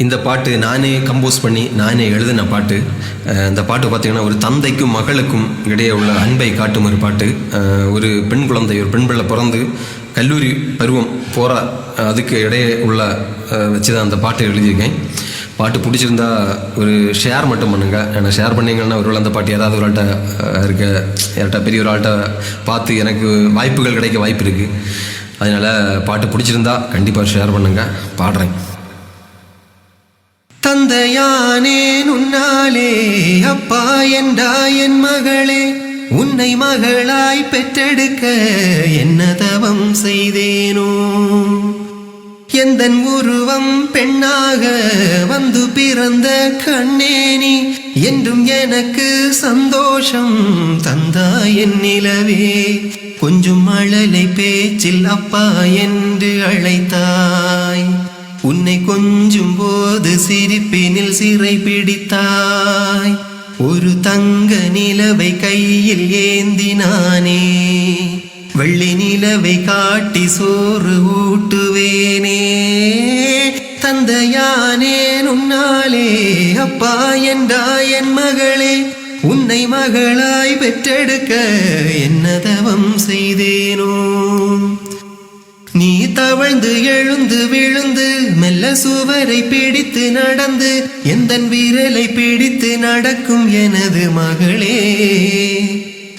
இந்த பாட்டு நானே கம்போஸ் பண்ணி நானே எழுதின பாட்டு. இந்த பாட்டு பார்த்திங்கன்னா ஒரு தந்தைக்கும் மகளுக்கும் இடையே உள்ள அன்பை காட்டும் ஒரு பாட்டு. ஒரு பெண் குழந்தை, ஒரு பெண் பிள்ளை பிறந்து கல்லூரி பருவம் போகிற அதுக்கு இடையே உள்ள வச்சு தான் அந்த பாட்டை எழுதியிருக்கேன். பாட்டு பிடிச்சிருந்தா ஒரு ஷேர் மட்டும் பண்ணுங்கள். ஏன்னா ஷேர் பண்ணிங்கன்னா ஒருவேளை அந்த பாட்டு யாராவது ஒரு ஆள்கிட்ட யார்கிட்ட பெரிய ஒரு ஆள்கிட்ட பார்த்து எனக்கு வாய்ப்புகள் கிடைக்க வாய்ப்பு இருக்குது. அதனால் பாட்டு பிடிச்சிருந்தா கண்டிப்பாக ஷேர் பண்ணுங்கள். பாடுறேன். தந்தையானேன் உன்னாலே, அப்பா என்றாய் என் மகளே, உன்னை மகளாய் பெற்றெடுக்க என்ன தவம் செய்தேனோ. எந்தன் உருவம் பெண்ணாக வந்து பிறந்த கண்ணேனி, என்றும் எனக்கு சந்தோஷம் தந்தாய் என் நிலவே. கொஞ்சம் மழலை பேச்சில் அப்பா என்று அழைத்தாய். உன்னை கொஞ்சும் போது சிரிப்பினில் சிறை பிடித்தாய். ஒரு தங்க நிலவை கையில் ஏந்தினானே, வெள்ளி நிலவை காட்டி சோறு ஊட்டுவேனே. தந்தையானேன் உன்னாலே, அப்பா என்றாய் என் மகளே, உன்னை மகளாய் பெற்றெடுக்க என்ன தவம் செய்தேனோ. நீ தவழ்ந்து எழுந்து விழுந்து மெல்ல சுவரை பிடித்து நடந்து எந்தன் விரலை பிடித்து நடக்கும் எனது மகளே.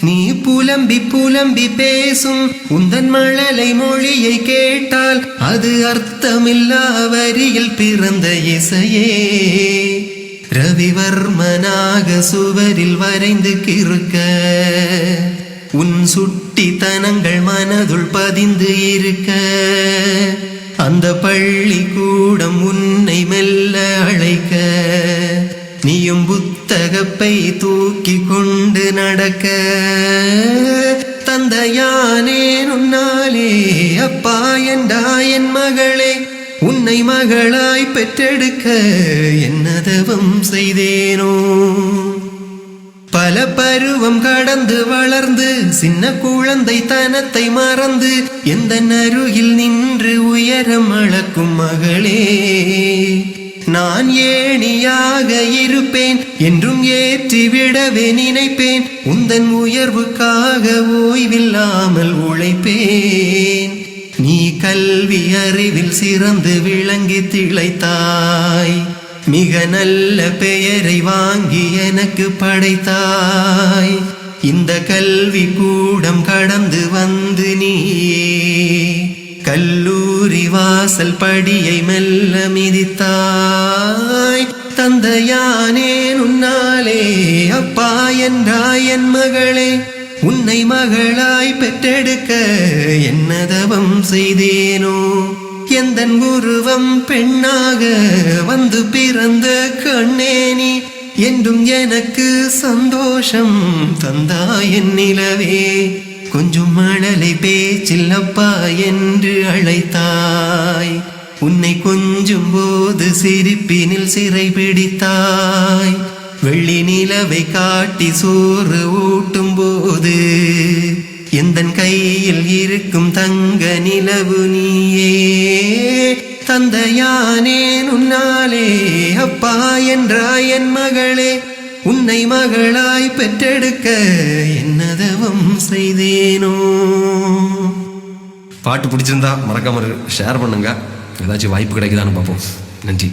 நீ புலம்பி புலம்பி பேசும் உந்தன் மழலை மொழியை கேட்டால் அது அர்த்தமில்லா வரியில் பிறந்த இசையே. ரவிவர்மனாக சுவரில் வரைந்து கிறுக்க உன் சுட்டித்தனங்கள் மனதுள் பதிந்து இருக்க, அந்த பள்ளி கூடம் உன்னை மெல்ல அழைக்க, நீயும் புத்தகப்பை தூக்கி கொண்டு நடக்க. தந்தையானேன் உன்னாலே, அப்பா என்றாய் என் மகளே, உன்னை மகளாய் பெற்றெடுக்க என்ன தவம் செய்தேனோ. பல பருவம் கடந்து வளர்ந்து சின்ன குழந்தை தனத்தை மறந்து எந்த அருகில் நின்று உயரம் அளக்கும் மகளே. நான் ஏணியாக இருப்பேன் என்றும் ஏற்றிவிடவே நினைப்பேன். உந்தன் உயர்வுக்காக ஓய்வில்லாமல் உழைப்பேன். நீ கல்வி அறிவில் சிறந்து விளங்கி திளைத்தாய். மிக நல்ல பெயரை வாங்கி எனக்கு படைத்தாய். இந்த கல்வி கூடம் கடந்து வந்து நீயே கல்லூரி வாசல் படியை மெல்ல மிதித்தாய். தந்தையானேன் உன்னாலே, அப்பா என்றாய் என் மகளே, உன்னை மகளாய் பெற்றெடுக்க என்ன தவம் செய்தேனோ. எந்தன் உருவம் பெண்ணாக வந்து பிறந்த கண்ணேனி, என்றும் எனக்கு சந்தோஷம் தந்தாய் என் நிலவே. கொஞ்சம் மழலை பேச்சில் அப்பா என்று அழைத்தாய். உன்னை கொஞ்சும் போது சிரிப்பினில் சிறை பிடித்தாய். வெள்ளி நிலவை காட்டி சோறு ஊட்டும் போது எந்தன் கையில் இருக்கும் தங்க நிலவு நீயே. தந்தையானேன் உன்னாலே, அப்பா என்றாய் என் மகளே, உன்னை மகளாய் பெற்றெடுக்க என்ன தவம் செய்தேனோ. பாட்டு பிடிச்சிருந்தா மறக்காம ஷேர் பண்ணுங்க. ஏதாச்சும் வாய்ப்பு கிடைக்குதான்னு பார்ப்போம். நன்றி.